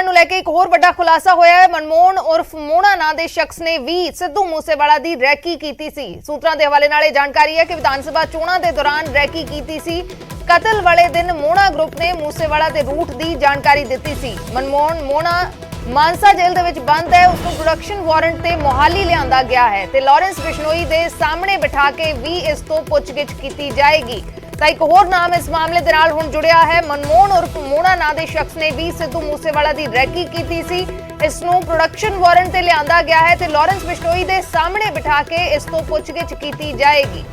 ਨੂੰ ਲੈ ਕੇ ਇੱਕ ਹੋਰ ਵੱਡਾ ਖੁਲਾਸਾ ਹੋਇਆ ਹੈ। ਮਨਮੋਹਨ ਉਰਫ ਮੋਨਾ ਨਾਂ ਦੇ ਸ਼ਖਸ ਨੇ ਵੀ ਸਿੱਧੂ ਮੂਸੇਵਾਲਾ ਦੀ ਰੈਕੀ ਕੀਤੀ ਸੀ। ਸੂਤਰਾਂ ਦੇ ਹਵਾਲੇ ਨਾਲ ਇਹ ਜਾਣਕਾਰੀ ਹੈ ਕਿ ਵਿਧਾਨ ਸਭਾ ਚੋਣਾਂ ਦੇ ਦੌਰਾਨ ਰੈਕੀ ਕੀਤੀ ਸੀ। ਕਤਲ ਵਾਲੇ ਦਿਨ ਮੋਨਾ ਗਰੁੱਪ ਨੇ ਮੂਸੇਵਾਲਾ ਦੇ ਰੂਟ ਦੀ ਜਾਣਕਾਰੀ ਦਿੱਤੀ ਸੀ। ਮਨਮੋਹਨ ਮੋਨਾ ਮਾਨਸਾ ਜੇਲ੍ਹ ਦੇ ਵਿੱਚ ਬੰਦ ਹੈ। ਉਸ ਨੂੰ ਪ੍ਰੋਡਕਸ਼ਨ ਵਾਰੰਟ ਤੇ ਮੋਹਾਲੀ ਲਿਆਂਦਾ ਗਿਆ ਹੈ ਤੇ ਲਾਰੈਂਸ ਬਿਸ਼ਨੋਈ ਦੇ ਸਾਹਮਣੇ ਬਿਠਾ ਕੇ ਵੀ ਇਸ ਤੋਂ ਪੁੱਛਗਿੱਛ ਕੀਤੀ ਜਾਏਗੀ। ਤਾਂ ਇੱਕ ਹੋਰ ਨਾਮ ਇਸ ਮਾਮਲੇ ਦੇ ਨਾਲ ਹੁਣ ਜੁੜਿਆ ਹੈ। ਮਨਮੋਹਨ ਉਰਫ ਮੋਨਾ ਨਾਂ ਦੇ ਸ਼ਖਸ ਨੇ ਵੀ ਸਿੱਧੂ ਮੂਸੇਵਾਲਾ ਦੀ ਰੈਕੀ ਕੀਤੀ ਸੀ। ਇਸ ਨੂੰ ਪ੍ਰੋਡਕਸ਼ਨ ਵਾਰੰਟ ਤੇ ਲਿਆਂਦਾ ਗਿਆ ਹੈ ਤੇ ਲਾਰੈਂਸ ਬਿਸ਼ਨੋਈ ਦੇ ਸਾਹਮਣੇ ਬਿਠਾ ਕੇ ਇਸ ਤੋਂ ਪੁੱਛਗਿੱਛ ਕੀਤੀ ਜਾਏਗੀ।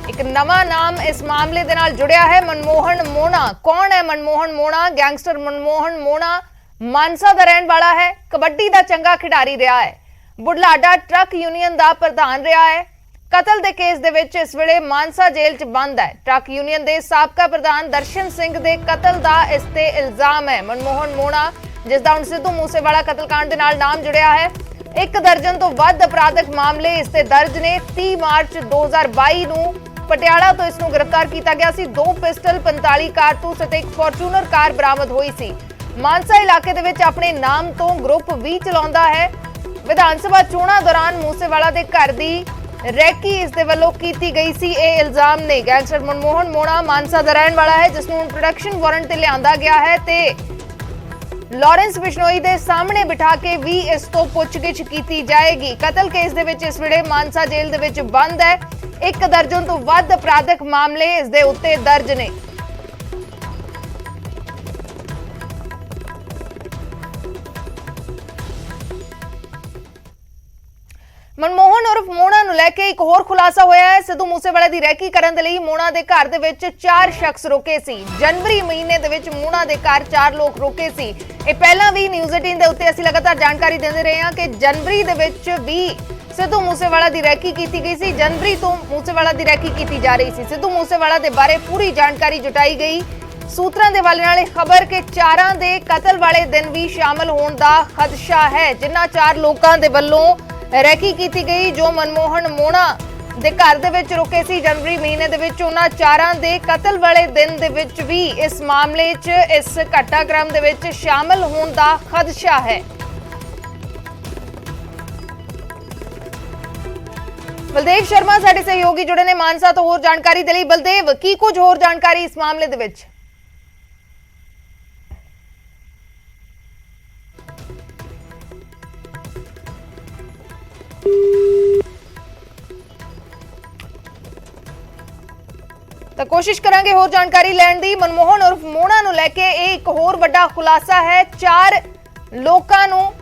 ਇੱਕ ਨਵਾਂ ਨਾਮ ਇਸ ਮਾਮਲੇ ਦੇ ਨਾਲ ਜੁੜਿਆ ਹੈ। ਮਨਮੋਹਨ ਮੋਨਾ ਕੌਣ ਹੈ? ਮਨਮੋਹਨ ਮੋਨਾ ਗੈਂਗਸਟਰ ਮਨਮੋਹਨ ਮੋਨਾ ਮਾਨਸਾ ਦਾ ਰਹਿਣ ਵਾਲਾ ਹੈ। ਕਬੱਡੀ ਦਾ ਚੰਗਾ ਖਿਡਾਰੀ ਰਿਹਾ ਹੈ। ਬੁਢਲਾਡਾ ਟਰੱਕ ਯੂਨੀਅਨ ਦਾ ਪ੍ਰਧਾਨ ਰਿਹਾ ਹੈ। ਕਤਲ ਦੇ ਕੇਸ ਦੇ ਵਿੱਚ ਇਸ ਵੇਲੇ ਮਾਨਸਾ ਜੇਲ੍ਹ 'ਚ ਬੰਦ ਹੈ। ਟਰੱਕ ਯੂਨੀਅਨ ਦੇ ਸਾਬਕਾ ਪ੍ਰਧਾਨ ਦਰਸ਼ਨ ਸਿੰਘ ਦੇ ਕਤਲ ਦਾ ਇਸ ਤੇ ਇਲਜ਼ਾਮ ਹੈ। ਮਨਮੋਹਨ ਮੋਨਾ ਜਿਸ ਦਾ ਹੁਣ ਸਿੱਧੂ ਮੂਸੇਵਾਲਾ ਕਤਲकांड ਦੇ ਨਾਲ ਨਾਮ ਜੁੜਿਆ ਹੈ। 1 ਦਰਜਨ ਤੋਂ ਵੱਧ ਅਪਰਾਧਕ ਮਾਮਲੇ ਇਸ ਤੇ ਦਰਜ ਨੇ। 30 ਮਾਰਚ 2022 ਨੂੰ ਪਟਿਆਲਾ ਤੋਂ ਇਸ ਨੂੰ ਗ੍ਰਿਫਤਾਰ ਕੀਤਾ ਗਿਆ ਸੀ। 2 ਪਿਸਟਲ 45 ਕਾਰਤੂਸ ਅਤੇ ਇੱਕ ਫੋਰਚੂਨਰ ਕਾਰ ਬਰਾਮਦ ਹੋਈ ਸੀ। ਮਾਨਸਾ ਇਲਾਕੇ ਦੇ ਵਿੱਚ ਆਪਣੇ ਨਾਮ ਤੋਂ ਗਰੁੱਪ ਵੀ ਚਲਾਉਂਦਾ ਹੈ। ਵਿਧਾਨ ਸਭਾ ਚੋਣਾਂ ਦੌਰਾਨ ਮੂਸੇਵਾਲਾ ਦੇ ਘਰ ਦੀ ਰੈਕੀ ਇਸ ਦੇ ਵੱਲੋਂ ਕੀਤੀ ਗਈ ਸੀ। ਇਹ ਇਲਜ਼ਾਮ ਨੇ। ਗੈਂਗਸਟਰ ਮਨਮੋਹਨ ਮੋਨਾ ਮਾਨਸਾ ਦਾ ਰਹਿਣ ਵਾਲਾ ਹੈ ਜਿਸ ਨੂੰ ਪ੍ਰੋਡਕਸ਼ਨ ਵਾਰੰਟ ਤੇ ਲਿਆਂਦਾ ਗਿਆ ਹੈ ਤੇ ਲਾਰੈਂਸ ਬਿਸ਼ਨੋਈ ਦੇ ਸਾਹਮਣੇ ਬਿਠਾ ਕੇ ਵੀ ਇਸ ਤੋਂ ਪੁੱਛਗਿੱਛ ਕੀਤੀ ਜਾਏਗੀ। ਕਤਲ ਕੇਸ ਦੇ ਵਿੱਚ ਇਸ ਵੇਲੇ ਮਾਨਸਾ ਜੇਲ੍ਹ ਦੇ ਵਿੱਚ ਬੰਦ ਹੈ। 1 ਦਰਜਨ ਤੋਂ ਵੱਧ ਅਪਰਾਧਕ ਮਾਮਲੇ ਇਸ ਦੇ ਉੱਤੇ ਦਰਜ ਨੇ। ਮਨਮੋਹਨ ਉਰਫ ਮੋਨਾ ਨੂੰ ਲੈ ਕੇ ਇੱਕ ਹੋਰ ਖੁਲਾਸਾ ਹੋਇਆ ਹੈ। ਸਿੱਧੂ ਮੂਸੇਵਾਲੇ ਦੀ ਰੈਕੀ ਕਰਨ ਦੇ ਲਈ ਮੋਨਾ ਦੇ ਘਰ ਦੇ ਵਿੱਚ 4 ਸ਼ਖਸ ਰੁਕੇ ਸੀ। ਜਨਵਰੀ ਮਹੀਨੇ ਦੇ ਵਿੱਚ ਮੋਨਾ ਦੇ ਘਰ 4 ਲੋਕ ਰੁਕੇ ਸੀ। ਇਹ ਪਹਿਲਾਂ ਵੀ ਨਿਊਜ਼ 18 ਦੇ ਉੱਤੇ ਅਸੀਂ ਲਗਾਤਾਰ ਜਾਣਕਾਰੀ ਦਿੰਦੇ ਰਹੇ ਹਾਂ ਕਿ ਜਨਵਰੀ ਦੇ ਵਿੱਚ ਵੀ ਸਿੱਧੂ ਮੂਸੇਵਾਲਾ ਦੀ ਰੈਕੀ ਕੀਤੀ ਗਈ ਸੀ। ਜਨਵਰੀ ਤੋਂ ਮੂਸੇਵਾਲਾ ਦੀ ਰੈਕੀ ਕੀਤੀ ਜਾ ਰਹੀ ਸੀ। ਸਿੱਧੂ ਮੂਸੇਵਾਲਾ ਦੇ ਬਾਰੇ ਪੂਰੀ ਜਾਣਕਾਰੀ ਜੁਟਾਈ ਗਈ। ਸੂਤਰਾਂ ਦੇ ਹਵਾਲੇ ਨਾਲ ਖਬਰ ਕਿ 4 ਦੇ ਕਤਲ ਵਾਲੇ ਦਿਨ ਵੀ ਸ਼ਾਮਲ ਹੋਣ ਦਾ ਖਦਸ਼ਾ ਹੈ। ਜਿਨ੍ਹਾਂ 4 ਲੋਕਾਂ ਦੇ ਵੱਲੋਂ ਰੈਕੀ ਕੀਤੀ ਗਈ ਜੋ ਮਨਮੋਹਨ ਮੋਨਾ ਦੇ ਘਰ ਦੇ ਵਿੱਚ ਰੁਕੇ ਸੀ ਜਨਵਰੀ ਮਹੀਨੇ ਦੇ ਵਿੱਚ, ਉਹਨਾਂ 4 ਦੇ ਕਤਲ ਵਾਲੇ ਦਿਨ ਦੇ ਵਿੱਚ ਵੀ ਇਸ ਮਾਮਲੇ 'ਚ ਇਸ ਘਟਨਾਕ੍ਰਮ ਦੇ ਵਿੱਚ ਸ਼ਾਮਲ ਹੋਣ ਦਾ ਖਦਸ਼ਾ ਹੈ। ਬਲਦੇਵ ਸ਼ਰਮਾ ਸਾਡੇ ਸਹਿਯੋਗੀ ਜੁੜੇ ਨੇ ਮਾਨਸਾ ਤੋਂ ਹੋਰ ਜਾਣਕਾਰੀ ਦੇ ਲਈ। ਬਲਦੇਵ, ਕੀ ਕੁਝ ਹੋਰ ਜਾਣਕਾਰੀ ਇਸ ਮਾਮਲੇ ਦੇ ਵਿੱਚ? ਤਾਂ ਕੋਸ਼ਿਸ਼ ਕਰਾਂਗੇ ਹੋਰ ਜਾਣਕਾਰੀ ਲੈਣ ਦੀ। ਮਨਮੋਹਨ ਉਰਫ ਮੋਨਾ ਨੂੰ ਲੈ ਕੇ ਇਹ ਇੱਕ ਹੋਰ ਵੱਡਾ ਖੁਲਾਸਾ ਹੈ। 4 ਲੋਕਾਂ ਨੂੰ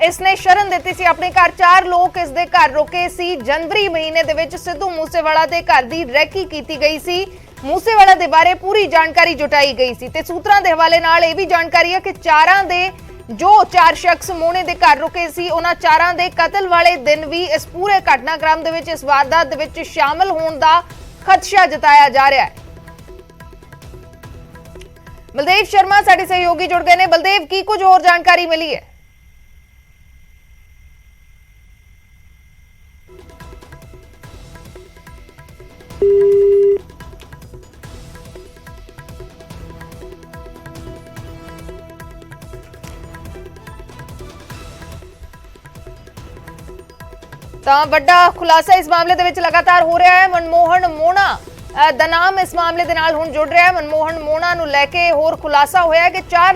ਇਸਨੇ ਸ਼ਰਨ ਦਿੱਤੀ ਸੀ ਆਪਣੇ ਘਰ। 4 ਲੋਕ ਇਸ ਦੇ ਘਰ ਰੁਕੇ ਸੀ। ਜਨਵਰੀ ਮਹੀਨੇ ਦੇ ਵਿੱਚ ਸਿੱਧੂ ਮੂਸੇਵਾਲਾ ਦੇ ਘਰ ਦੀ ਰੈਕੀ ਕੀਤੀ ਗਈ ਸੀ। ਮੂਸੇਵਾਲਾ ਦੇ ਬਾਰੇ ਪੂਰੀ ਜਾਣਕਾਰੀ ਜੁਟਾਈ ਗਈ ਸੀ ਤੇ ਸੂਤਰਾਂ ਦੇ ਹਵਾਲੇ ਨਾਲ ਇਹ ਵੀ ਜਾਣਕਾਰੀ ਹੈ ਕਿ 4 ਦੇ ਜੋ 4 ਸ਼ਖਸ ਮੋਨੇ ਦੇ ਘਰ ਰੁਕੇ ਸੀ ਉਹਨਾਂ 4 ਦੇ ਕਤਲ ਵਾਲੇ ਦਿਨ ਵੀ ਇਸ ਪੂਰੇ ਘਟਨਾਕ੍ਰਮ ਦੇ ਵਿੱਚ ਇਸ ਵਾਰਦਾਤ ਦੇ ਵਿੱਚ ਸ਼ਾਮਲ ਹੋਣ ਦਾ ਖਦਸ਼ਾ ਜਤਾਇਆ ਜਾ ਰਿਹਾ ਹੈ। ਬਲਦੇਵ ਸ਼ਰਮਾ ਸਾਡੇ ਸਹਿਯੋਗੀ ਜੁੜ ਗਏ ਨੇ। ਬਲਦੇਵ, ਕੀ ਕੁਝ ਹੋਰ ਜਾਣਕਾਰੀ ਮਿਲੀ ਹੈ? ਤਾਂ ਵੱਡਾ ਖੁਲਾਸਾ ਇਸ ਮਾਮਲੇ ਦੇ ਵਿੱਚ ਲਗਾਤਾਰ ਹੋ ਰਿਹਾ ਹੈ। ਮਨਮੋਹਨ ਮੋਨਾ ਦਾ ਨਾਮ ਇਸ ਮਾਮਲੇ ਦੇ ਨਾਲ ਹੁਣ ਜੁੜ ਰਿਹਾ ਹੈ। ਮਨਮੋਹਨ ਮੋਨਾ ਨੂੰ ਲੈ ਕੇ ਹੋਰ ਖੁਲਾਸਾ ਹੋਇਆ ਹੈ ਕਿ 4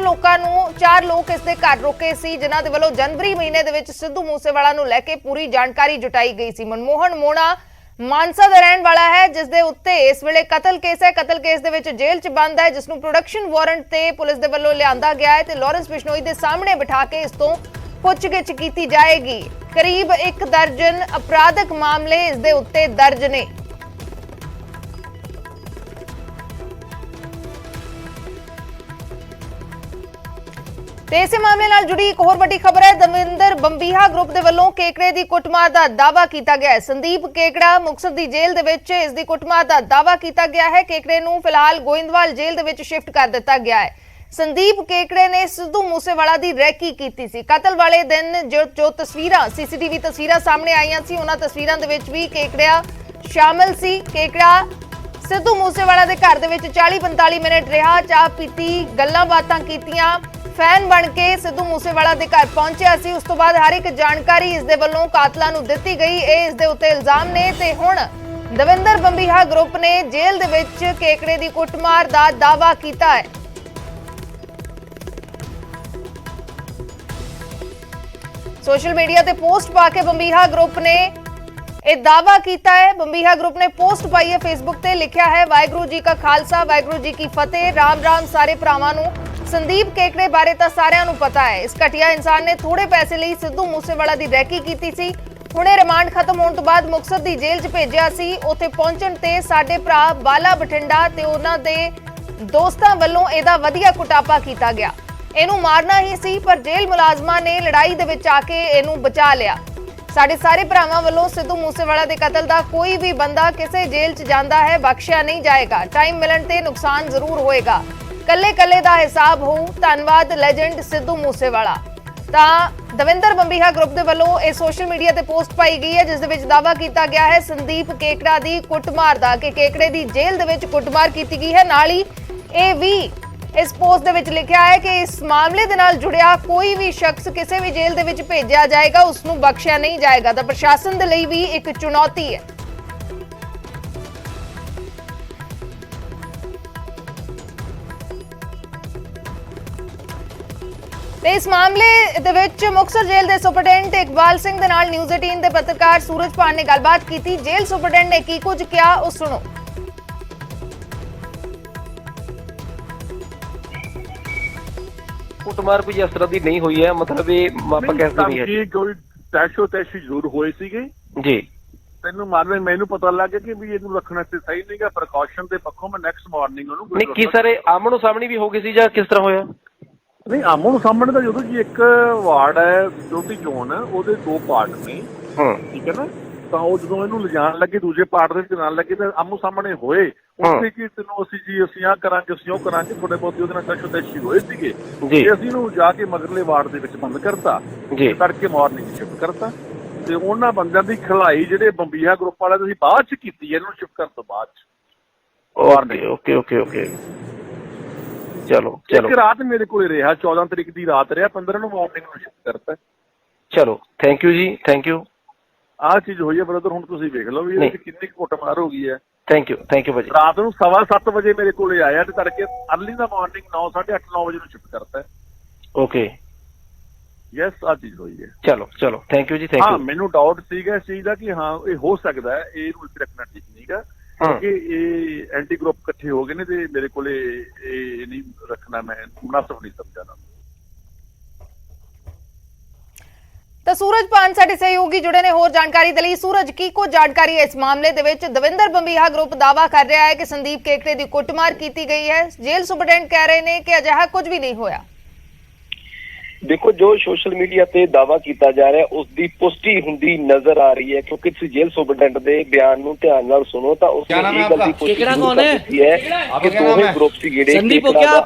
ਲੋਕ ਇਸ ਦੇ ਘਰ ਰੁਕੇ ਸੀ ਜਿਨ੍ਹਾਂ ਦੇ ਵੱਲੋਂ ਜਨਵਰੀ ਮਹੀਨੇ ਦੇ ਵਿੱਚ ਸਿੱਧੂ ਮੂਸੇਵਾਲਾ ਨੂੰ ਲੈ ਕੇ ਪੂਰੀ ਜਾਣਕਾਰੀ ਜੁਟਾਈ ਗਈ ਸੀ। ਮਨਮੋਹਨ ਮੋਨਾ ਮਾਨਸਾ ਦਾ ਰਹਿਣ ਵਾਲਾ ਹੈ ਜਿਸ ਦੇ ਉੱਤੇ ਇਸ ਵੇਲੇ ਕਤਲ ਕੇਸ ਹੈ। ਕਤਲ ਕੇਸ ਦੇ ਵਿੱਚ ਜੇਲ੍ਹ 'ਚ ਬੰਦ ਹੈ ਜਿਸ ਨੂੰ ਪ੍ਰੋਡਕਸ਼ਨ ਵਾਰੰਟ ਤੇ ਪੁਲਿਸ ਦੇ ਵੱਲੋਂ ਲਿਆਂਦਾ ਗਿਆ ਹੈ ਤੇ ਲਾਰੈਂਸ ਬਿਸ਼ਨੋਈ ਦੇ ਸਾਹਮਣੇ ਬਿਠਾ ਕੇ ਇਸ ਤੋਂ ਪੁੱਛਗਿੱਛ ਕੀਤੀ ਜਾਏਗੀ। ਕਰੀਬ 1 ਦਰਜਨ ਅਪਰਾਧਕ ਮਾਮਲੇ ਇਸ ਦੇ ਉੱਤੇ ਦਰਜ ਨੇ। ਤੇ ਇਸੇ ਮਾਮਲੇ ਨਾਲ ਜੁੜੀ ਇੱਕ ਹੋਰ ਵੱਡੀ ਖਬਰ ਹੈ। ਦਵਿੰਦਰ ਬੰਬੀਹਾ ਗਰੁੱਪ ਦੇ ਵੱਲੋਂ ਕੇਕੜੇ ਦੀ ਕੁੱਟਮਾਰ ਦਾ ਦਾਅਵਾ ਕੀਤਾ ਗਿਆ ਹੈ। ਸੰਦੀਪ ਕੇਕੜਾ ਮੁਕਤਸਰ ਦੀ ਜੇਲ੍ਹ ਦੇ ਵਿੱਚ ਇਸ ਦੀ ਕੁੱਟਮਾਰ ਦਾ ਦਾਅਵਾ ਕੀਤਾ ਗਿਆ ਹੈ। ਕੇਕੜੇ ਨੂੰ ਫਿਲਹਾਲ ਗੋਇੰਦਵਾਲ ਜੇਲ੍ਹ ਦੇ ਵਿੱਚ ਸ਼ਿਫਟ ਕਰ ਦਿੱਤਾ ਗਿਆ ਹੈ। ਸੰਦੀਪ ਕੇਕੜੇ ਨੇ ਸਿੱਧੂ ਮੂਸੇਵਾਲਾ ਦੀ ਰੈਕੀ ਕੀਤੀ ਸੀ। ਕਤਲ ਵਾਲੇ ਦਿਨ ਜੋ ਤਸਵੀਰਾਂ ਸੀਸੀਟੀਵੀ ਤਸਵੀਰਾਂ ਸਾਹਮਣੇ ਆਈਆਂ ਸੀ ਉਹਨਾਂ ਤਸਵੀਰਾਂ ਦੇ ਵਿੱਚ ਵੀ ਕੇਕੜਾ ਸ਼ਾਮਲ ਸੀ। ਕੇਕੜਾ ਸਿੱਧੂ ਮੂਸੇਵਾਲਾ ਦੇ ਘਰ ਦੇ ਵਿੱਚ 40-45 ਮਿੰਟ ਰਿਹਾ, ਚਾਹ ਪੀਤੀ, ਗੱਲਾਂ ਬਾਤਾਂ ਕੀਤੀਆਂ, ਫੈਨ ਬਣ ਕੇ ਸਿੱਧੂ ਮੂਸੇਵਾਲਾ ਦੇ ਘਰ ਪਹੁੰਚਿਆ ਸੀ। ਉਸ ਤੋਂ ਬਾਅਦ ਹਰ ਇੱਕ ਜਾਣਕਾਰੀ ਇਸ ਦੇ ਵੱਲੋਂ ਕਾਤਲਾਂ ਨੂੰ ਦਿੱਤੀ ਗਈ। ਇਹ ਇਸ ਦੇ ਉੱਤੇ ਇਲਜ਼ਾਮ ਨੇ ਤੇ ਹੁਣ ਦਵਿੰਦਰ ਬੰਬੀਹਾ ਗਰੁੱਪ ਨੇ ਜੇਲ੍ਹ ਦੇ ਵਿੱਚ ਕੇਕੜੇ ਦੀ ਕੁੱਟਮਾਰ ਦਾ ਦਾਅਵਾ ਕੀਤਾ ਹੈ। सोशल मीडिया ते पोस्ट पाके ਬੰਬੀਹਾ ग्रुप ने यह दावा किया है। ਬੰਬੀਹਾ ग्रुप ने पोस्ट पाई है फेसबुक ते, लिखा है वाहिगुरू जी का खालसा वाहिगुरू जी की फतेह, राम राम सारे भरावां नूं। संदीप केकड़े बारे तां सारिआं नूं पता है। इस घटिया इंसान ने थोड़े पैसे लई सिद्धू मूसेवाला दी रैकी कीती सी। हुणे रिमांड खत्म होण तों बाद मुक्तसर दी जेल੍ਹ 'ਚ भेजिਆ ਸੀ। उत्थे पहुंचण ते साडे भरा बाला बठिंडा ते उन्हां दे दोस्तां ਵੱਲੋਂ ਇਹਦਾ ਵਧੀਆ ਕੁਟਾਪਾ ਕੀਤਾ ਗਿਆ। ਇਹਨੂੰ ਮਾਰਨਾ ਹੀ ਸੀ ਪਰ ਜੇਲ੍ਹ ਮੁਲਾਜ਼ਮਾਂ ਨੇ ਲੜਾਈ ਦੇ ਵਿੱਚ ਆ ਕੇ ਇਹਨੂੰ ਬਚਾ ਲਿਆ। ਸਾਡੇ ਸਾਰੇ ਭਰਾਵਾਂ ਵੱਲੋਂ ਸਿੱਧੂ ਮੂਸੇਵਾਲਾ ਦੇ ਕਤਲ ਦਾ ਕੋਈ ਵੀ ਬੰਦਾ ਕਿਸੇ ਜੇਲ੍ਹ 'ਚ ਜਾਂਦਾ ਹੈ ਬਖਸ਼ਿਆ ਨਹੀਂ ਜਾਏਗਾ। ਟਾਈਮ ਮਿਲਣ ਤੇ ਨੁਕਸਾਨ ਜ਼ਰੂਰ ਹੋਏਗਾ, ਕੱਲੇ ਦਾ ਹਿਸਾਬ ਹੋਊ। ਧੰਨਵਾਦ ਲੈਜੈਂਡ ਸਿੱਧੂ ਮੂਸੇਵਾਲਾ। ਤਾਂ ਦਵਿੰਦਰ ਬੰਬੀਹਾ ਗਰੁੱਪ ਦੇ ਵੱਲੋਂ ਇਹ ਸੋਸ਼ਲ ਮੀਡੀਆ ਤੇ ਪੋਸਟ ਪਾਈ ਗਈ ਹੈ, ਜਿਸ ਦੇ ਵਿੱਚ ਦਾਅਵਾ ਕੀਤਾ ਗਿਆ ਹੈ ਸੰਦੀਪ ਕੇਕੜਾ ਦੀ ਕੁੱਟਮਾਰ ਦਾ, ਕਿ ਕੇਕੜੇ ਦੀ ਜੇਲ੍ਹ ਦੇ ਵਿੱਚ ਕੁੱਟਮਾਰ ਕੀਤੀ ਗਈ ਹੈ। ਨਾਲ ਹੀ ਇਹ ਵੀ इस पोस्ट दे विच लिखा है कि इस मामले दे नाल जुड़िया कोई भी शख्स किसी भी जेल दे विच भेजा जाएगा, उसनूं बख्शिया नहीं जाएगा। तो प्रशासन दे लई भी एक चुनौती है। ते इस मामले दे विच मुक्तसर जेल दे सुपरडेंट इकबाल सिंह दे नाल न्यूज़ 18 दे पत्रकार सूरजपाल ने गलबात की। जेल सुपरडेंट ने की कुछ किया, उस सुनो। ਕੁੱਟਮਾਰ ਕੋਈ ਇਸ ਤਰ੍ਹਾਂ ਦੀ ਨਹੀਂ ਹੋਈ ਹੈ, ਮਤਲਬ ਇਹ ਆਪਾਂ ਕਹਿੰਦੇ ਨਹੀਂ ਹੈ ਕਿ ਕੋਈ ਤੈਸ਼ੋ-ਤੈਸ਼ੀ ਜ਼ਰੂਰ ਹੋਏ ਸੀਗੇ ਜੀ। ਤੈਨੂੰ ਮਾਰਵੇਂ ਮੈਨੂੰ ਪਤਾ ਲੱਗ ਗਿਆ ਕਿ ਵੀ ਇਹਨੂੰ ਰੱਖਣਾ ਤੇ ਸਹੀ ਨਹੀਂਗਾ, ਪ੍ਰੀਕਾਸ਼ਨ ਦੇ ਪੱਖੋਂ ਮੈਂ ਨੈਕਸਟ ਮਾਰਨਿੰਗ ਉਹਨੂੰ ਨਹੀਂ ਕੀ ਸਰ ਇਹ ਆਮਣੋ ਸਾਹਮਣੇ ਵੀ ਹੋ ਗਈ ਸੀ ਜਾਂ ਕਿਸ ਤਰ੍ਹਾਂ ਹੋਇਆ? ਨਹੀਂ ਆਮਣੋ ਸਾਹਮਣੇ ਦਾ ਜਦੋਂ ਜੀ ਇੱਕ ਵਾਰਡ ਹੈ ਛੋਟੀ ਜ਼ੋਨ ਹੈ, ਉਹਦੇ ਦੋ ਪਾਰਟ ਨੇ, ਠੀਕ ਹੈ ਨਾ। ਤਾਂ ਉਹ ਜਦੋਂ ਇਹਨੂੰ ਲਿਜਾਣ ਲੱਗੇ ਦੂਜੇ ਪਾਰਟ ਦੇ ਵਿੱਚ ਨਾਲ ਲੱਗੇ ਤਾਂ ਆਮੋ ਸਾਹਮਣੇ ਹੋਏ। ਉੱਥੇ ਕੀ ਤੈਨੂੰ ਅਸੀਂ ਆਹ ਕਰਾਂਗੇ, ਅਸੀਂ ਉਹ ਕਰਾਂਗੇ, ਥੋੜੇ ਬਹੁਤ ਉਹਦੇ ਨਾਲ ਤੈਸ਼ੋ-ਤੈਸ਼ੀ ਹੋਏ ਸੀਗੇ ਤੇ ਅਸੀਂ ਇਹਨੂੰ ਜਾ ਕੇ ਮਗਰਲੇ ਵਾਰਡ ਦੇ ਵਿੱਚ ਬੰਦ ਕਰਤਾ, ਤੜਕੇ ਮਾਰਨਿੰਗ ਸ਼ਿਫਟ ਕਰਤਾ। ਤੇ ਉਹਨਾਂ ਬੰਦਿਆਂ ਦੀ ਖਿਲਾਈ ਜਿਹੜੇ ਬੰਬੀਹਾ ਗਰੁੱਪ ਵਾਲਿਆਂ ਤੁਸੀਂ ਬਾਅਦ ਚ ਕੀਤੀ ਹੈ, ਇਹਨੂੰ ਸ਼ਿਫਟ ਕਰਨ ਤੋਂ ਬਾਅਦ ਚ। ਓਕੇ ਚਲੋ ਇੱਕ ਰਾਤ ਮੇਰੇ ਕੋਲੇ ਰਿਹਾ, 14 ਤਰੀਕ ਦੀ ਰਾਤ ਰਿਹਾ, 15 ਨੂੰ ਮਾਰਨਿੰਗ ਨੂੰ ਸ਼ਿਫਟ ਕਰਤਾ। ਚਲੋ ਥੈਂਕ ਯੂ ਜੀ, ਥੈਂਕ ਯੂ। ਆਹ ਚੀਜ਼ ਹੋਈ ਹੈ ਬ੍ਰਦਰ, ਹੁਣ ਤੁਸੀਂ ਵੇਖ ਲਓ ਵੀ ਇਹਦੇ ਕਿੰਨੀ ਕੁੱਟਮਾਰ ਹੋ ਗਈ ਹੈ। ਥੈਂਕ ਯੂ ਭਾਜੀ। ਰਾਤ ਨੂੰ 7:15 ਵਜੇ ਮੇਰੇ ਕੋਲੇ ਆਇਆ ਤੇ ਤੜਕੇ ਅਰਲੀ ਦਾ ਮਾਰਨਿੰਗ 9, 8:30, 9 ਵਜੇ ਨੂੰ ਸ਼ਿਫਟ ਕਰਤਾ। ਓਕੇ ਯੈਸ, ਆਹ ਚੀਜ਼ ਹੋਈ ਹੈ। ਚਲੋ ਥੈਂਕ ਯੂ ਜੀ, ਥੈਂਕ ਯੂ। ਹਾਂ ਮੈਨੂੰ ਡਾਊਟ ਸੀਗਾ ਇਸ ਚੀਜ਼ ਦਾ ਕਿ ਹਾਂ ਇਹ ਹੋ ਸਕਦਾ ਹੈ, ਇਹਨੂੰ ਇੱਥੇ ਰੱਖਣਾ ਠੀਕ ਨਹੀਂਗਾ ਕਿਉਂਕਿ ਇਹ ਐਂਟੀ ਗਰੁੱਪ ਇਕੱਠੇ ਹੋ ਗਏ ਨੇ ਤੇ ਮੇਰੇ ਕੋਲੇ ਇਹ ਨਹੀਂ ਰੱਖਣਾ ਮੈਂ ਮੁਨਾਸਬ ਨਹੀਂ ਸਮਝਦਾ। ਤਾਂ ਸੂਰਜ ਪਾਨ ਸਾਡੇ ਸਹਿਯੋਗੀ ਜੁੜੇ ਨੇ ਹੋਰ ਜਾਣਕਾਰੀ ਦੇ ਲਈ। ਸੂਰਜ, ਕੀ ਕੁਝ ਜਾਣਕਾਰੀ ਹੈ ਇਸ ਮਾਮਲੇ ਦੇ ਵਿੱਚ? ਦਵਿੰਦਰ ਬੰਬੀਹਾ ਗਰੁੱਪ ਦਾਅਵਾ ਕਰ ਰਿਹਾ ਹੈ ਕਿ ਸੰਦੀਪ ਕੇਕੜੇ ਦੀ ਕੁੱਟਮਾਰ ਕੀਤੀ ਗਈ ਹੈ। ਜੇਲ੍ਹ ਸੁਪਰਡੈਂਟ ਕਹਿ ਰਹੇ ਨੇ ਕਿ ਅਜਿਹਾ ਕੁਝ ਵੀ ਨਹੀਂ ਹੋਇਆ। देखो जो सोशल मीडिया ते दावा किया जा रहा है उसकी पुष्टि हुंदी नजर आ रही है, क्योंकि तुसीं जेल सुपरडेंट दे बयान नूं ध्यान नाल सुनो तां उसने ये गल दी पुष्टि की है कि दोवें ग्रुप सी जेड़े संदीप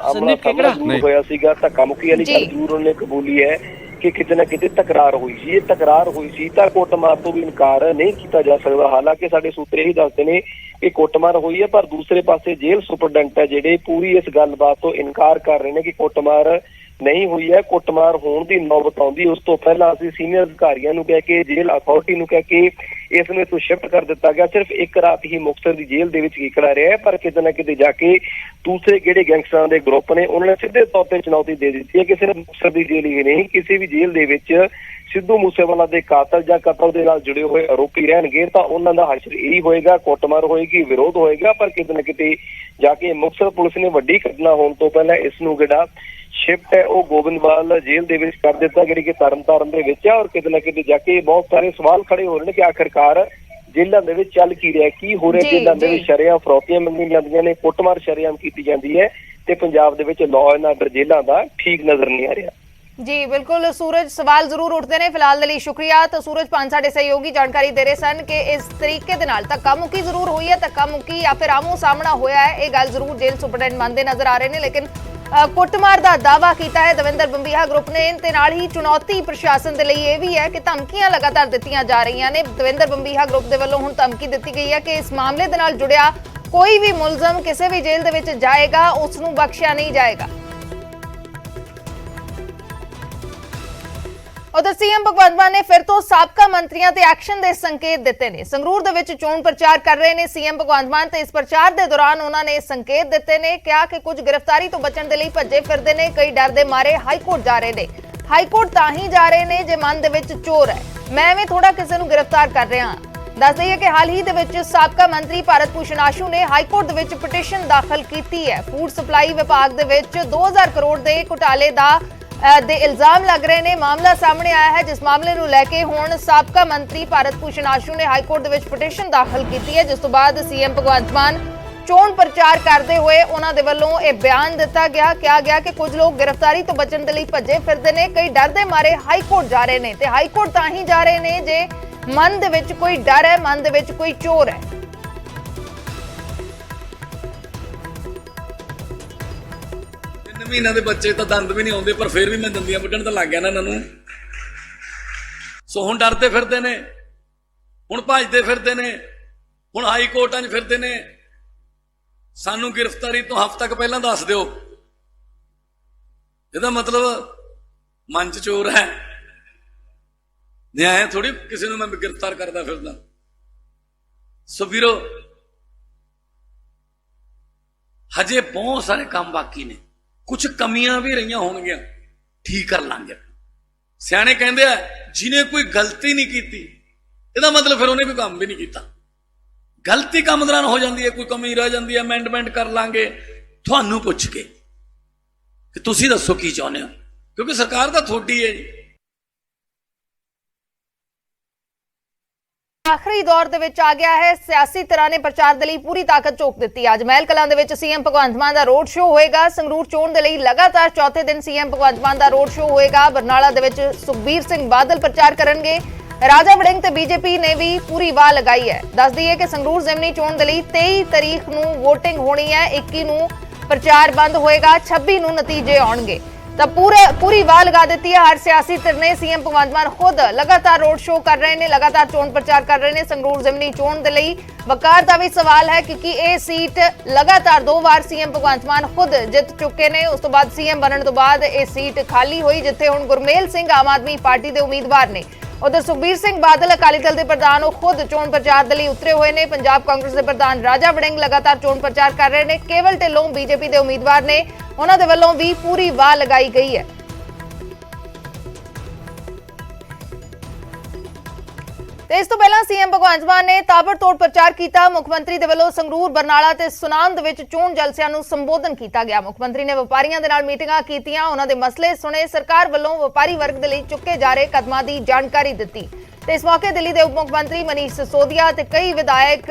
केकड़ा होया सीगा धक्कामुक्की वाली गल जरूर उन्होंने कबूली है कि किते ना किते तकरार हुई सी। ये तकरार हुई सी तां कुੱਟਮਾਰ तो भी इनकार नहीं किया जा सकता। हालांकि साडे सूत्र यही दसदे ने कि कुੱਟਮਾਰ हुई है, पर दूसरे पासे जेल सुपरडेंट है जेड़े पूरी इस गलबात तो इनकार कर रहे हैं कि कुੱਟਮਾਰ नहीं हुई है। कुੱਟਮਾਰ होने की नौबत आउंदी उस तो पहला असीं सीनियर अधिकारियों नूं कह के जेल अथॉरिटी नूं कह के इस नूं इत्थों शिफ्ट कर दिता गया। सिर्फ एक रात ही मुक्तसर की जेल दे विच कीकड़ा रहा है, पर किते ना किते जाके दूसरे जिहड़े गैंगस्टरां दे ग्रुप ने उन्होंने सीधे तौर पर चुनौती दे दी है कि सिर्फ मुक्तसर की जेल ही नहीं किसी भी जेल दे विच सिद्धू मूसेवाला दे कातल जां कतल दे नाल जुड़े हुए आरोपी रहणगे तां उन्हां दा हशर यही होएगा, कुੱਟਮਾਰ होएगी, विरोध होएगा। पर किते ना किते जाके मुक्तसर पुलिस ने वड्डी घटना होने तो पहला इस नूं जिहड़ा शिफ्ट है वो गोबिंदवाल जेल दे विच कर दिता जिहड़ी कि तरनतारन दे विच है। और किते ना किते जाके बहुत सारे सवाल खड़े हो रहे हैं कि आखिरकार जेलों दे विच चल की रहा, की हो रहा। जेलों दे विच शरेआम फरौतियां मंगी जांदियां ने, कुੱਟਮਾਰ शरेआम कीती जांदी है ते पंजाब दे विच लॉ एंड आर्डर जेलों दा ठीक नजर नहीं आ रहा। जी बिल्कुल सूरज, सवाल जरूर उठते हैं। फिलहाल दे लई शुक्रिया। तो सूरज पान साडे सहयोगी जानकारी दे रहे सन कि इस तरीके दे नाल धक्का मुक्की जरूर हुई है, धक्का मुक्की या फिर आमो सामना होया है, ये गल जरूर जेल सुपरडेंट मानते नजर आ रहे हैं। लेकिन ਕੁੱਟਮਾਰ ਦਾ ਦਾਅਵਾ ਕੀਤਾ ਹੈ ਦਵਿੰਦਰ ਬੰਬੀਹਾ ਗਰੁੱਪ ਨੇ। ਤੇ ਨਾਲ ਹੀ ਚੁਣੌਤੀ ਪ੍ਰਸ਼ਾਸਨ ਦੇ ਲਈ ਇਹ ਵੀ ਹੈ ਕਿ ਧਮਕੀਆਂ ਲਗਾਤਾਰ ਦਿੱਤੀਆਂ ਜਾ ਰਹੀਆਂ ਨੇ। ਦਵਿੰਦਰ ਬੰਬੀਹਾ ਗਰੁੱਪ ਦੇ ਵੱਲੋਂ ਹੁਣ ਧਮਕੀ ਦਿੱਤੀ ਗਈ ਹੈ ਕਿ ਇਸ ਮਾਮਲੇ ਦੇ ਨਾਲ ਜੁੜਿਆ ਕੋਈ ਵੀ ਮੁਲਜ਼ਮ ਕਿਸੇ ਵੀ ਜੇਲ੍ਹ ਦੇ ਵਿੱਚ ਜਾਏਗਾ ਉਸ ਨੂੰ ਬਖਸ਼ਿਆ ਨਹੀਂ ਜਾਏਗਾ। ਉਧਰ ਸੀਐਮ ਭਗਵੰਤ ਮਾਨ ਨੇ ਫਿਰ ਤੋਂ ਸਾਬਕਾ ਮੰਤਰੀਆਂ ਤੇ ਐਕਸ਼ਨ ਦੇ ਸੰਕੇਤ ਦਿੱਤੇ ਨੇ। ਸੰਗਰੂਰ ਦੇ ਵਿੱਚ ਚੋਣ ਪ੍ਰਚਾਰ ਕਰ ਰਹੇ ਨੇ ਸੀਐਮ ਭਗਵੰਤ ਮਾਨ ਤੇ ਇਸ ਪ੍ਰਚਾਰ ਦੇ ਦੌਰਾਨ ਉਹਨਾਂ ਨੇ ਸੰਕੇਤ ਦਿੱਤੇ ਨੇ। ਕਿਹਾ ਕਿ ਕੁਝ ਗ੍ਰਿਫਤਾਰੀ ਤੋਂ ਬਚਣ ਦੇ ਲਈ ਭੱਜੇ ਫਿਰਦੇ ਨੇ, ਕਈ ਡਰ ਦੇ ਮਾਰੇ ਹਾਈਕੋਰਟ ਜਾ ਰਹੇ ਨੇ। ਹਾਈਕੋਰਟ ਤਾਂ ਹੀ ਜਾ ਰਹੇ ਨੇ ਜੇ ਮਨ ਦੇ ਵਿੱਚ ਚੋਰ ਹੈ। ਮੈਂ ਐਵੇਂ ਥੋੜਾ ਕਿਸੇ ਨੂੰ ਗ੍ਰਿਫਤਾਰ ਕਰ ਰਿਹਾ। ਦੱਸ ਦਈਏ ਕਿ ਹਾਲ ਹੀ ਦੇ ਵਿੱਚ ਸਾਬਕਾ ਮੰਤਰੀ ਭਾਰਤ ਭੂਸ਼ਣ ਆਸ਼ੂ ਨੇ ਹਾਈਕੋਰਟ ਦੇ ਵਿੱਚ ਪਟੀਸ਼ਨ ਦਾਖਲ ਕੀਤੀ ਹੈ। ਫੂਡ ਸਪਲਾਈ ਵਿਭਾਗ ਦੇ ਵਿੱਚ 2000 ਕਰੋੜ ਦੇ ਘੁਟਾਲੇ ਦੇ ਇਲਜ਼ਾਮ ਲੱਗ ਰਹੇ ਨੇ। ਮਾਮਲਾ ਸਾਹਮਣੇ ਆਇਆ ਹੈ, ਜਿਸ ਮਾਮਲੇ ਨੂੰ ਲੈ ਕੇ ਹੁਣ ਸਾਬਕਾ ਮੰਤਰੀ ਭਾਰਤ ਭੂਸ਼ਣ ਆਸ਼ੂ ਨੇ ਹਾਈਕੋਰਟ ਦੇ ਵਿੱਚ ਪਟੀਸ਼ਨ ਦਾਖਲ ਕੀਤੀ ਹੈ, ਜਿਸ ਤੋਂ ਬਾਅਦ ਸੀਐਮ ਭਗਵੰਤ ਮਾਨ ਚੋਣ ਪ੍ਰਚਾਰ ਕਰਦੇ ਹੋਏ ਉਹਨਾਂ ਦੇ ਵੱਲੋਂ ਇਹ ਬਿਆਨ ਦਿੱਤਾ ਗਿਆ। ਕਿਹਾ ਗਿਆ ਕਿ ਕੁਝ ਲੋਕ ਗ੍ਰਿਫਤਾਰੀ ਤੋਂ ਬਚਣ ਦੇ ਲਈ ਭੱਜੇ ਫਿਰਦੇ ਨੇ, ਕਈ ਡਰ ਦੇ ਮਾਰੇ ਹਾਈਕੋਰਟ ਜਾ ਰਹੇ ਨੇ ਤੇ ਹਾਈਕੋਰਟ ਤਾਂ ਹੀ ਜਾ ਰਹੇ ਨੇ ਜੇ ਮਨ ਦੇ ਵਿੱਚ ਕੋਈ ਡਰ ਹੈ, ਮਨ ਦੇ ਵਿੱਚ ਕੋਈ ਚੋਰ ਹੈ। ਮਹੀਨਿਆਂ ਦੇ ਬੱਚੇ ਤਾਂ ਦੰਦ ਵੀ ਨਹੀਂ ਆਉਂਦੇ, ਪਰ ਫਿਰ ਵੀ ਮੈਂ ਦੰਦੀਆਂ ਵੱਢਣ ਤਾਂ ਲੱਗ ਗਿਆ ਨਾ ਇਹਨਾਂ ਨੂੰ। ਸੋ ਹੁਣ ਡਰਦੇ ਫਿਰਦੇ ਨੇ, ਹੁਣ ਭੱਜਦੇ ਫਿਰਦੇ ਨੇ, ਹੁਣ ਹਾਈ ਕੋਰਟਾਂ 'ਚ ਫਿਰਦੇ ਨੇ। ਸਾਨੂੰ ਗ੍ਰਿਫਤਾਰੀ ਤੋਂ ਹਫ਼ਤਾ ਕੁ ਪਹਿਲਾਂ ਦੱਸ ਦਿਓ। ਇਹਦਾ ਮਤਲਬ ਮਨ 'ਚ ਚੋਰ ਹੈ। ਨਿਆਂ ਥੋੜੀ ਕਿਸੇ ਨੂੰ ਮੈਂ ਗ੍ਰਿਫਤਾਰ ਕਰਦਾ ਫਿਰਦਾ। ਸੋ ਵੀਰੋ, ਹਜੇ ਬਹੁਤ ਸਾਰੇ ਕੰਮ ਬਾਕੀ ਨੇ, ਕੁਝ ਕਮੀਆਂ ਵੀ ਰਹੀਆਂ ਹੋਣਗੀਆਂ, ਠੀਕ ਕਰ ਲਾਂਗੇ। ਸਿਆਣੇ ਕਹਿੰਦੇ ਆ ਜਿਹਨੇ ਕੋਈ ਗਲਤੀ ਨਹੀਂ ਕੀਤੀ, ਇਹਦਾ ਮਤਲਬ ਫਿਰ ਉਹਨੇ ਕੋਈ ਕੰਮ ਵੀ ਨਹੀਂ ਕੀਤਾ। ਗਲਤੀ ਕੰਮ ਦੌਰਾਨ ਹੋ ਜਾਂਦੀ ਹੈ, ਕੋਈ ਕਮੀ ਰਹਿ ਜਾਂਦੀ ਹੈ, ਅਮੈਂਡਮੈਂਟ ਕਰ ਲਾਂਗੇ ਤੁਹਾਨੂੰ ਪੁੱਛ ਕੇ ਕਿ ਤੁਸੀਂ ਦੱਸੋ ਕੀ ਚਾਹੁੰਦੇ ਹੋ, ਕਿਉਂਕਿ ਸਰਕਾਰ ਤਾਂ ਤੁਹਾਡੀ ਹੈ ਜੀ। ਆਖਰੀ ਦੌਰ ਦੇ ਵਿੱਚ ਆ ਗਿਆ ਹੈ। ਸਿਆਸੀ ਧਿਰਾਂ ਨੇ ਪ੍ਰਚਾਰ ਦੇ ਲਈ ਪੂਰੀ ਤਾਕਤ ਝੋਕ ਦਿੱਤੀ। ਅੱਜ ਮਹਿਲ ਕਲਾਂ ਦੇ ਵਿੱਚ ਸੀਐਮ ਭਗਵੰਤ ਮਾਨ ਦਾ ਰੋਡ ਸ਼ੋਅ ਹੋਏਗਾ। ਸੰਗਰੂਰ ਚੋਣ ਦੇ ਲਈ ਲਗਾਤਾਰ ਚੌਥੇ ਦਿਨ ਸੀਐਮ ਭਗਵੰਤ ਮਾਨ ਦਾ ਰੋਡ ਸ਼ੋਅ ਹੋਏਗਾ। ਬਰਨਾਲਾ ਦੇ ਵਿੱਚ ਸੁਖਬੀਰ ਸਿੰਘ ਬਾਦਲ ਪ੍ਰਚਾਰ ਕਰਨਗੇ। ਰਾਜਾ ਵੜਿੰਗ ਤੇ ਬੀਜੇਪੀ ਨੇ ਵੀ ਪੂਰੀ ਵਾਹ ਲਗਾਈ ਹੈ। ਦੱਸ ਦਈਏ ਕਿ ਸੰਗਰੂਰ ਜ਼ਿਮਨੀ ਚੋਣ ਦੇ ਲਈ 23 ਤਾਰੀਖ ਨੂੰ VOTING ਹੋਣੀ ਹੈ, 21 ਨੂੰ ਪ੍ਰਚਾਰ ਬੰਦ ਹੋਏਗਾ, 26 ਨੂੰ ਨਤੀਜੇ ਆਉਣਗੇ। ਤਾਂ ਪੂਰੀ ਵਾਹ ਲਗਾ ਦਿੱਤੀ ਹੈ ਹਰ ਸਿਆਸੀ ਧਿਰ ਨੇ। ਸੀਐਮ ਭਗਵੰਤ ਮਾਨ ਖੁਦ ਲਗਾਤਾਰ ਰੋਡ ਸ਼ੋਅ ਕਰ ਰਹੇ ਨੇ, ਲਗਾਤਾਰ ਚੋਣ ਪ੍ਰਚਾਰ ਕਰ ਰਹੇ ਨੇ। ਸੰਗਰੂਰ ਜ਼ਿਮਨੀ ਚੋਣ ਦੇ ਲਈ ਵਕਾਰ ਦਾ ਵੀ ਸਵਾਲ ਹੈ, ਕਿਉਂਕਿ ਇਹ ਸੀਟ ਲਗਾਤਾਰ 2 ਵਾਰ ਸੀਐਮ ਭਗਵੰਤ ਮਾਨ ਖੁਦ ਜਿੱਤ ਚੁੱਕੇ ਨੇ। ਉਸ ਤੋਂ ਬਾਅਦ ਸੀਐਮ ਬਣਨ ਤੋਂ ਬਾਅਦ ਇਹ ਸੀਟ ਖਾਲੀ ਹੋਈ, ਜਿੱਥੇ ਹੁਣ ਗੁਰਮੇਲ ਸਿੰਘ ਆਮ ਆਦਮੀ ਪਾਰਟੀ ਦੇ ਉਮੀਦਵਾਰ ਨੇ। ਉਧਰ ਸੁਖਬੀਰ ਸਿੰਘ ਬਾਦਲ ਅਕਾਲੀ ਦਲ ਦੇ ਪ੍ਰਧਾਨ, ਉਹ ਖੁਦ ਚੋਣ ਪ੍ਰਚਾਰ ਦੇ ਲਈ ਉਤਰੇ ਹੋਏ ਨੇ। ਪੰਜਾਬ ਕਾਂਗਰਸ ਦੇ ਪ੍ਰਧਾਨ ਰਾਜਾ ਵੜਿੰਗ ਲਗਾਤਾਰ ਚੋਣ ਪ੍ਰਚਾਰ ਕਰ ਰਹੇ ਨੇ। ਕੇਵਲ ਢਿੱਲੋਂ ਬੀਜੇਪੀ ਦੇ ਉਮੀਦਵਾਰ ਨੇ, ਉਹਨਾਂ ਦੇ ਵੱਲੋਂ ਵੀ ਪੂਰੀ ਵਾਹ ਲਗਾਈ ਗਈ ਹੈ। ਤੇ ਇਸ ਤੋਂ ਪਹਿਲਾਂ ਸੀਐਮ ਭਗਵੰਤ ਮਾਨ ਨੇ ਤਾਬੜਤੋੜ ਪ੍ਰਚਾਰ ਕੀਤਾ। ਮੁੱਖ ਮੰਤਰੀ ਦੇ ਵੱਲੋਂ ਸੰਗਰੂਰ, ਬਰਨਾਲਾ ਤੇ ਸੁਨਾਮ ਦੇ ਵਿੱਚ ਚੋਣ ਜਲਸਿਆਂ ਨੂੰ ਸੰਬੋਧਨ ਕੀਤਾ ਗਿਆ। ਮੁੱਖ ਮੰਤਰੀ ਨੇ ਵਪਾਰੀਆਂ ਦੇ ਨਾਲ ਮੀਟਿੰਗਾਂ ਕੀਤੀਆਂ, ਉਹਨਾਂ ਦੇ ਮਸਲੇ ਸੁਣੇ, ਸਰਕਾਰ ਵੱਲੋਂ ਵਪਾਰੀ ਵਰਗ ਦੇ ਲਈ ਚੁੱਕੇ ਜਾ ਰਹੇ ਕਦਮਾਂ ਦੀ ਜਾਣਕਾਰੀ ਦਿੱਤੀ। ਤੇ ਇਸ ਮੌਕੇ ਦਿੱਲੀ ਦੇ ਉਪ ਮੁੱਖ ਮੰਤਰੀ ਮਨੀਸ਼ ਸਿਸੋਦੀਆ ਤੇ ਕਈ ਵਿਧਾਇਕ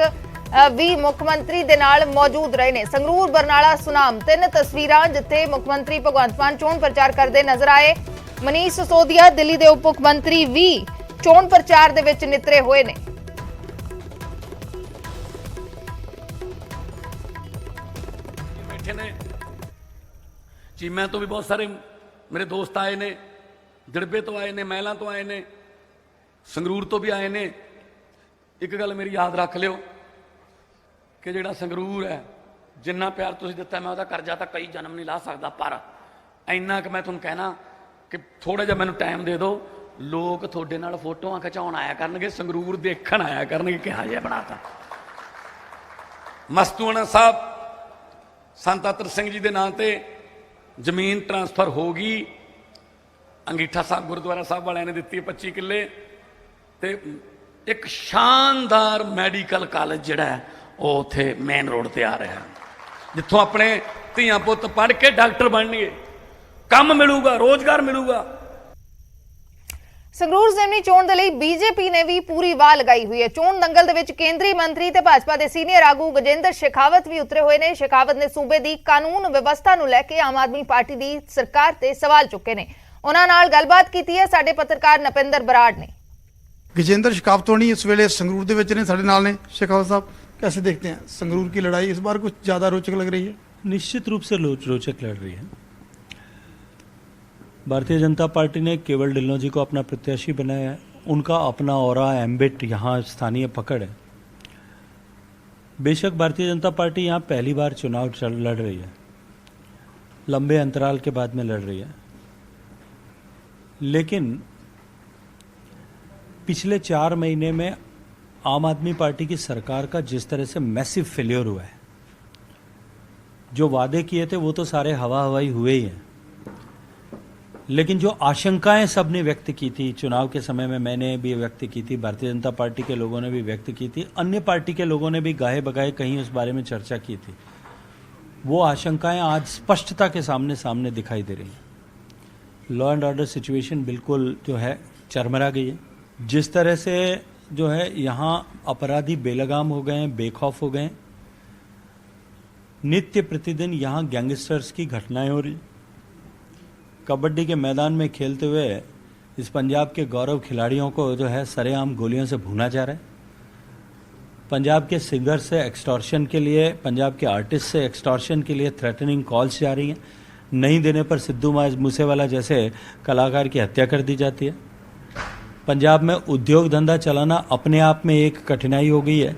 ਵੀ ਮੁੱਖ ਮੰਤਰੀ ਦੇ ਨਾਲ ਮੌਜੂਦ ਰਹੇ ਨੇ। ਸੰਗਰੂਰ, ਬਰਨਾਲਾ, ਸੁਨਾਮ 3 ਤਸਵੀਰਾਂ ਜਿੱਥੇ ਮੁੱਖ ਮੰਤਰੀ ਭਗਵੰਤ ਮਾਨ ਚੋਣ ਪ੍ਰਚਾਰ ਕਰਦੇ ਨਜ਼ਰ ਆਏ। ਮਨੀਸ਼ ਸਿਸੋਦੀਆ, ਦਿੱਲੀ ਦੇ ਉਪ ਮੁੱਖ ਮੰਤਰੀ ਵੀ ਚੋਣ ਪ੍ਰਚਾਰ ਦੇ ਵਿੱਚ ਨਿਤਰੇ ਹੋਏ ਨੇ। ਬੈਠੇ ਨੇ ਚੀਮਿਆਂ ਤੋਂ ਵੀ ਬਹੁਤ ਸਾਰੇ ਮੇਰੇ ਦੋਸਤ ਆਏ ਨੇ, ਦਿੜਬੇ ਤੋਂ ਆਏ ਨੇ, ਮਹਿਲਾਂ ਤੋਂ ਆਏ ਨੇ, ਸੰਗਰੂਰ ਤੋਂ ਵੀ ਆਏ ਨੇ। ਇੱਕ ਗੱਲ ਮੇਰੀ ਯਾਦ ਰੱਖ ਲਿਓ ਕਿ ਜਿਹੜਾ ਸੰਗਰੂਰ ਹੈ, ਜਿੰਨਾ ਪਿਆਰ ਤੁਸੀਂ ਦਿੱਤਾ, ਮੈਂ ਉਹਦਾ ਕਰਜ਼ਾ ਤਾਂ ਕਈ ਜਨਮ ਨਹੀਂ ਲਾ ਸਕਦਾ, ਪਰ ਇੰਨਾ ਕਿ ਮੈਂ ਤੁਹਾਨੂੰ ਕਹਿਣਾ ਕਿ ਥੋੜਾ ਜਿਹਾ ਮੈਨੂੰ ਟਾਈਮ ਦੇ ਦਿਓ। ਲੋਕ ਤੁਹਾਡੇ ਨਾਲ ਫੋਟੋਆਂ ਖਿਚਾਉਣ ਆਇਆ ਕਰਨਗੇ, ਸੰਗਰੂਰ ਦੇਖਣ ਆਇਆ ਕਰਨਗੇ ਕਿਹਾ ਜਿਹਾ ਬਣਾਤਾ। ਮਸਤੂਆਣਾ ਸਾਹਿਬ ਸੰਤ ਅਤਰ ਸਿੰਘ ਜੀ ਦੇ ਨਾਂ ਤੇ ਜ਼ਮੀਨ ਟ੍ਰਾਂਸਫਰ ਹੋ ਗਈ। ਅੰਗੀਠਾ ਸਾਹਿਬ ਗੁਰਦੁਆਰਾ ਸਾਹਿਬ ਵਾਲਿਆਂ ਨੇ ਦਿੱਤੀ 25 ਕਿੱਲੇ ਤੇ ਇੱਕ ਸ਼ਾਨਦਾਰ ਮੈਡੀਕਲ ਕਾਲਜ ਜਿਹੜਾ ਹੈ ਉਹ ਉੱਥੇ ਮੇਨ ਰੋਡ ਤੇ ਆ ਰਿਹਾ, ਜਿੱਥੋਂ ਆਪਣੇ ਧੀਆਂ ਪੁੱਤ ਪੜ੍ਹ ਕੇ ਡਾਕਟਰ ਬਣਨਗੇ, ਕੰਮ ਮਿਲੂਗਾ, ਰੋਜ਼ਗਾਰ ਮਿਲੂਗਾ। ਸੰਗਰੂਰ ਜ਼ਿਮਨੀ ਚੋਣ ਦੇ ਲਈ ਬੀਜੇਪੀ ਨੇ ਵੀ ਪੂਰੀ ਵਾਹ ਲਗਾਈ ਹੋਈ ਹੈ। ਚੋਣ ਦੰਗਲ ਦੇ ਵਿੱਚ ਕੇਂਦਰੀ ਮੰਤਰੀ ਤੇ ਭਾਜਪਾ ਦੇ ਸੀਨੀਅਰ ਆਗੂ ਗਜੇਂਦਰ ਸ਼ੇਖਾਵਤ ਵੀ ਉਤਰੇ ਹੋਏ ਨੇ। ਸ਼ੇਖਾਵਤ ਨੇ ਸੂਬੇ ਦੀ ਕਾਨੂੰਨ ਵਿਵਸਥਾ ਨੂੰ ਲੈ ਕੇ ਆਮ ਆਦਮੀ ਪਾਰਟੀ ਦੀ ਸਰਕਾਰ ਤੇ ਸਵਾਲ ਚੁੱਕੇ ਨੇ। ਉਹਨਾਂ ਨਾਲ ਗੱਲਬਾਤ ਕੀਤੀ ਹੈ ਸਾਡੇ ਪੱਤਰਕਾਰ ਨਪਿੰਦਰ ਬਰਾੜ ਨੇ। गजेंद्र शेखावत होनी इस वेले संगरूर दे विच ने, साडे नाल ने। शेखावत साहब, कैसे देखते हैं संगरूर की लड़ाई इस बार कुछ ज़्यादा रोचक लग रही है? निश्चित रूप से रोचक लड़ रही है। भारतीय जनता पार्टी ने केवल ढिल्लों जी को अपना प्रत्याशी बनाया है। उनका अपना ऑरा एम्बिट यहाँ स्थानीय पकड़ है। बेशक भारतीय जनता पार्टी यहाँ पहली बार चुनाव लड़ रही है, लंबे अंतराल के बाद में लड़ रही है, लेकिन पिछले 4 महीने में आम आदमी पार्टी की सरकार का जिस तरह से मैसिव फेलियर हुआ है, जो वादे किए थे वो तो सारे हवा हवाई हुए ही हैं, लेकिन जो आशंकाएं सबने व्यक्त की थी चुनाव के समय में, मैंने भी व्यक्त की थी, भारतीय जनता पार्टी के लोगों ने भी व्यक्त की थी, अन्य पार्टी के लोगों ने भी गाहे बगाहे कहीं उस बारे में चर्चा की थी, वो आशंकाएं आज स्पष्टता के सामने दिखाई दे रही हैं। लॉ एंड ऑर्डर सिचुएशन बिल्कुल जो है चरमरा गई है। जिस तरह से जो है यहाँ अपराधी बेलगाम हो गए हैं, बेखौफ हो गए हैं, नित्य प्रतिदिन यहाँ गैंगस्टर्स की घटनाएं हो रही। कबड्डी के मैदान में खेलते हुए इस पंजाब के गौरव खिलाड़ियों को जो है सरेआम गोलियों से भूना जा रहा है। पंजाब के सिंगर से एक्सटॉर्शन के लिए, पंजाब के आर्टिस्ट से एक्सटॉर्शन के लिए थ्रेटनिंग कॉल्स जा रही हैं। नहीं देने पर सिद्धू मूसेवाला जैसे कलाकार की हत्या कर दी जाती है। पंजाब में उद्योग धंधा चलाना अपने आप में एक कठिनाई हो गई है।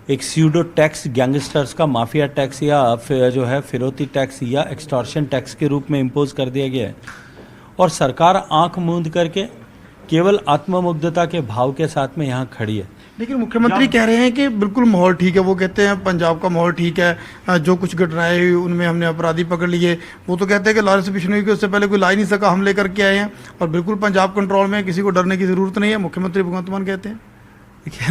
एक स्यूडो टैक्स गैंगस्टर्स का माफिया टैक्स या जो है फिरौती टैक्स या एक्सटॉर्शन टैक्स के रूप में इम्पोज कर दिया गया है, और सरकार आंख मूंद करके केवल आत्ममुग्धता के भाव के साथ में यहाँ खड़ी है। लेकिन मुख्यमंत्री कह रहे हैं कि बिल्कुल माहौल ठीक है। वो कहते हैं पंजाब का माहौल ठीक है, जो कुछ घटनाएं हुई उनमें हमने अपराधी पकड़ लिए। वो तो कहते हैं कि लॉरेंस बिश्नोई के उससे पहले कोई ला ही नहीं सका, हम लेकर के आए हैं और बिल्कुल पंजाब कंट्रोल में, किसी को डरने की जरूरत नहीं है, मुख्यमंत्री भगवंत मान कहते हैं।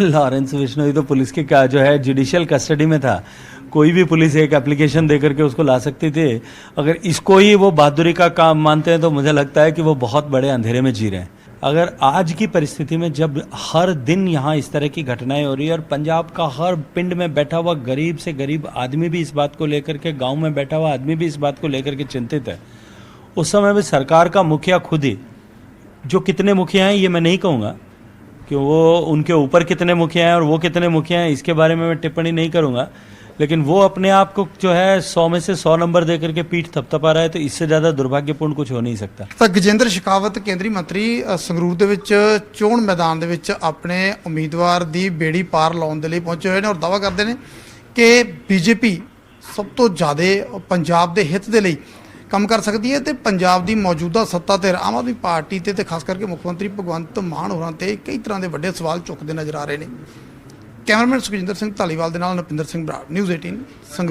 लॉरेंस बिश्नोई तो पुलिस के क्या जो है जुडिशियल कस्टडी में था। कोई भी पुलिस एक एप्लीकेशन दे करके उसको ला सकती थी। अगर इसको ही वो बहादुरी का काम मानते हैं तो मुझे लगता है कि वो बहुत बड़े अंधेरे में जी रहे हैं। अगर आज की परिस्थिति में जब हर दिन यहाँ इस तरह की घटनाएं हो रही है और पंजाब का हर पिंड में बैठा हुआ गरीब से गरीब आदमी भी इस बात को लेकर के, गांव में बैठा हुआ आदमी भी इस बात को लेकर के चिंतित है, उस समय में सरकार का मुखिया खुद ही, जो कितने मुखिया हैं ये मैं नहीं कहूँगा कि वो उनके ऊपर कितने मुखिया हैं और वो कितने मुखिया हैं, इसके बारे में मैं टिप्पणी नहीं करूँगा, लेकिन वो अपने आप को जो है 100 में से 100 नंबर दे करके पीठ थपथपा रहा है, तो इससे ज़्यादा दुर्भाग्यपूर्ण कुछ हो नहीं सकता। ਤਾਂ ਗਜੇਂਦਰ ਸ਼ੇਖਾਵਤ ਕੇਂਦਰੀ ਮੰਤਰੀ ਸੰਗਰੂਰ ਦੇ ਵਿੱਚ ਚੋਣ ਮੈਦਾਨ ਦੇ ਵਿੱਚ ਆਪਣੇ ਉਮੀਦਵਾਰ ਦੀ ਬੇੜੀ ਪਾਰ ਲਾਉਣ ਦੇ ਲਈ ਪਹੁੰਚੇ ਹੋਏ ਨੇ ਔਰ ਦਾਅਵਾ ਕਰਦੇ ਨੇ ਕਿ ਬੀਜੇਪੀ ਸਭ ਤੋਂ ਜ਼ਿਆਦਾ ਪੰਜਾਬ ਦੇ ਹਿੱਤ ਦੇ ਲਈ ਕੰਮ ਕਰ ਸਕਦੀ ਹੈ ਤੇ ਪੰਜਾਬ ਦੀ ਮੌਜੂਦਾ ਸੱਤਾ ਧਿਰ ਆਮ ਆਦਮੀ ਪਾਰਟੀ ਤੇ ਖਾਸ ਕਰਕੇ ਮੁੱਖ ਮੰਤਰੀ ਭਗਵੰਤ ਮਾਨ ਹੋਰਾਂ ਤੇ ਕਈ ਤਰ੍ਹਾਂ ਦੇ ਵੱਡੇ ਸਵਾਲ ਚੁੱਕਦੇ ਨਜ਼ਰ ਆ ਰਹੇ ਨੇ। ਕੈਮਰਾਮੈਨ ਸੁਖਜਿੰਦਰ ਸਿੰਘ ਧਾਲੀਵਾਲ ਦੇ ਨਾਲ ਨਪਿੰਦਰ ਸਿੰਘ ਬਰਾੜ, ਨਿਊਜ਼ 18 ਸੰਗਰੂਰ।